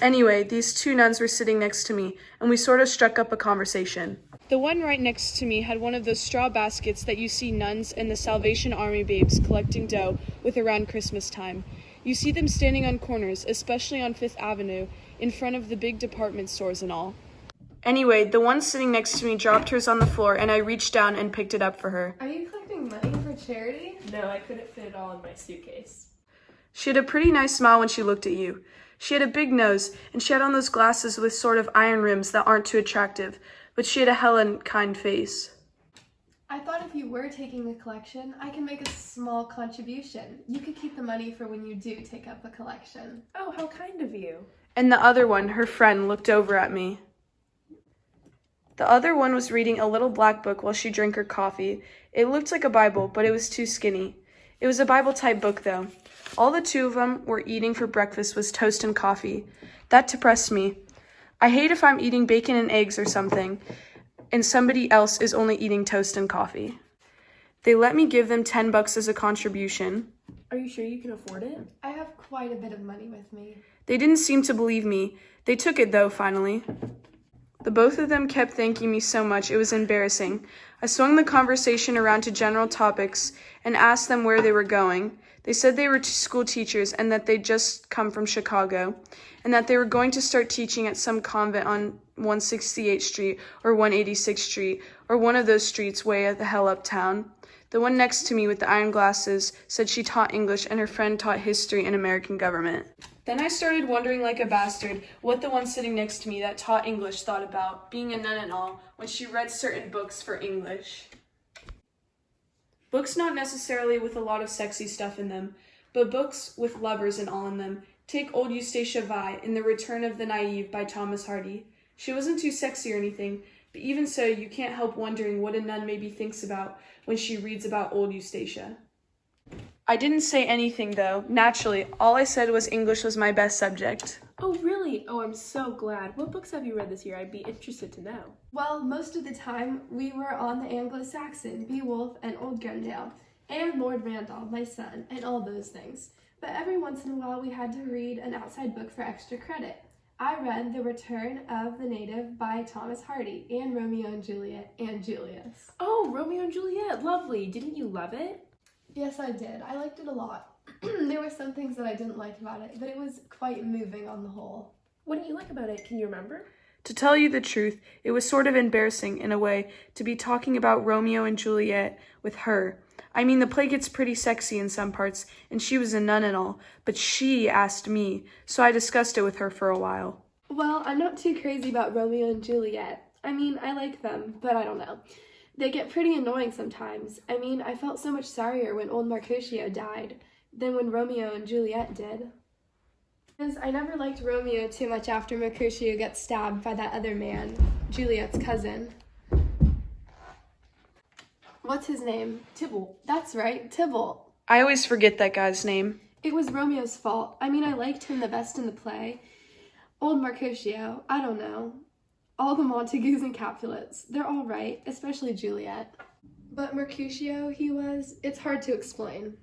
Anyway, these two nuns were sitting next to me, and we sort of struck up a conversation. The one right next to me had one of those straw baskets that you see nuns and the Salvation Army babes collecting dough with around Christmas time. You see them standing on corners, especially on Fifth Avenue, in front of the big department stores and all. Anyway, the one sitting next to me dropped hers on the floor, and I reached down and picked it up for her. Are you collecting money for charity? No, I couldn't fit it all in my suitcase. She had a pretty nice smile when she looked at you. She had a big nose, and she had on those glasses with sort of iron rims that aren't too attractive, but she had a hella kind face. I thought if you were taking a collection, I can make a small contribution. You could keep the money for when you do take up a collection. Oh, how kind of you. And the other one, her friend, looked over at me. The other one was reading a little black book while she drank her coffee. It looked like a Bible, but it was too skinny. It was a Bible-type book, though. All the two of them were eating for breakfast was toast and coffee. That depressed me. I hate if I'm eating bacon and eggs or something, and somebody else is only eating toast and coffee. They let me give them $10 as a contribution. Are you sure you can afford it? I have quite a bit of money with me. They didn't seem to believe me. They took it, though, finally. The both of them kept thanking me so much it was embarrassing. I swung the conversation around to general topics and asked them where they were going. They said they were school teachers and that they'd just come from Chicago, and that they were going to start teaching at some convent on 168th Street or 186th Street, or one of those streets way at the hell uptown. The one next to me with the iron glasses said she taught English and her friend taught history and American government. Then I started wondering like a bastard what the one sitting next to me that taught English thought about being a nun and all when she read certain books for English. Books not necessarily with a lot of sexy stuff in them, but books with lovers and all in them. Take old Eustacia Vi in The Return of the Naive by Thomas Hardy. She wasn't too sexy or anything, but even so, you can't help wondering what a nun maybe thinks about when she reads about old Eustacia. I didn't say anything, though. Naturally, all I said was English was my best subject. Oh, really? Oh, I'm so glad. What books have you read this year? I'd be interested to know. Well, most of the time, we were on the Anglo-Saxon, Beowulf, and Old Gundale, and Lord Randolph, my son, and all those things. But every once in a while, we had to read an outside book for extra credit. I read The Return of the Native by Thomas Hardy, and Romeo and Juliet, and Julius. Oh, Romeo and Juliet. Lovely. Didn't you love it? Yes, I did. I liked it a lot. There were some things that I didn't like about it, but it was quite moving on the whole. What didn't you like about it? Can you remember? To tell you the truth, it was sort of embarrassing, in a way, to be talking about Romeo and Juliet with her. I mean, the play gets pretty sexy in some parts, and she was a nun and all, but she asked me, so I discussed it with her for a while. Well, I'm not too crazy about Romeo and Juliet. I mean, I like them, but I don't know. They get pretty annoying sometimes. I mean, I felt so much sorrier when old Mercutio died than when Romeo and Juliet did. Because I never liked Romeo too much after Mercutio got stabbed by that other man, Juliet's cousin. What's his name? Tybalt. That's right, Tybalt. I always forget that guy's name. It was Romeo's fault. I mean, I liked him the best in the play. Old Mercutio, I don't know. All the Montagues and Capulets, they're all right, especially Juliet. But Mercutio, it's hard to explain.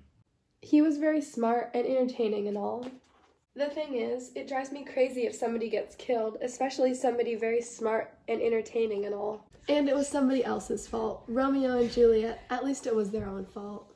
He was very smart and entertaining and all. The thing is, it drives me crazy if somebody gets killed, especially somebody very smart and entertaining and all. And it was somebody else's fault. Romeo and Juliet, at least it was their own fault.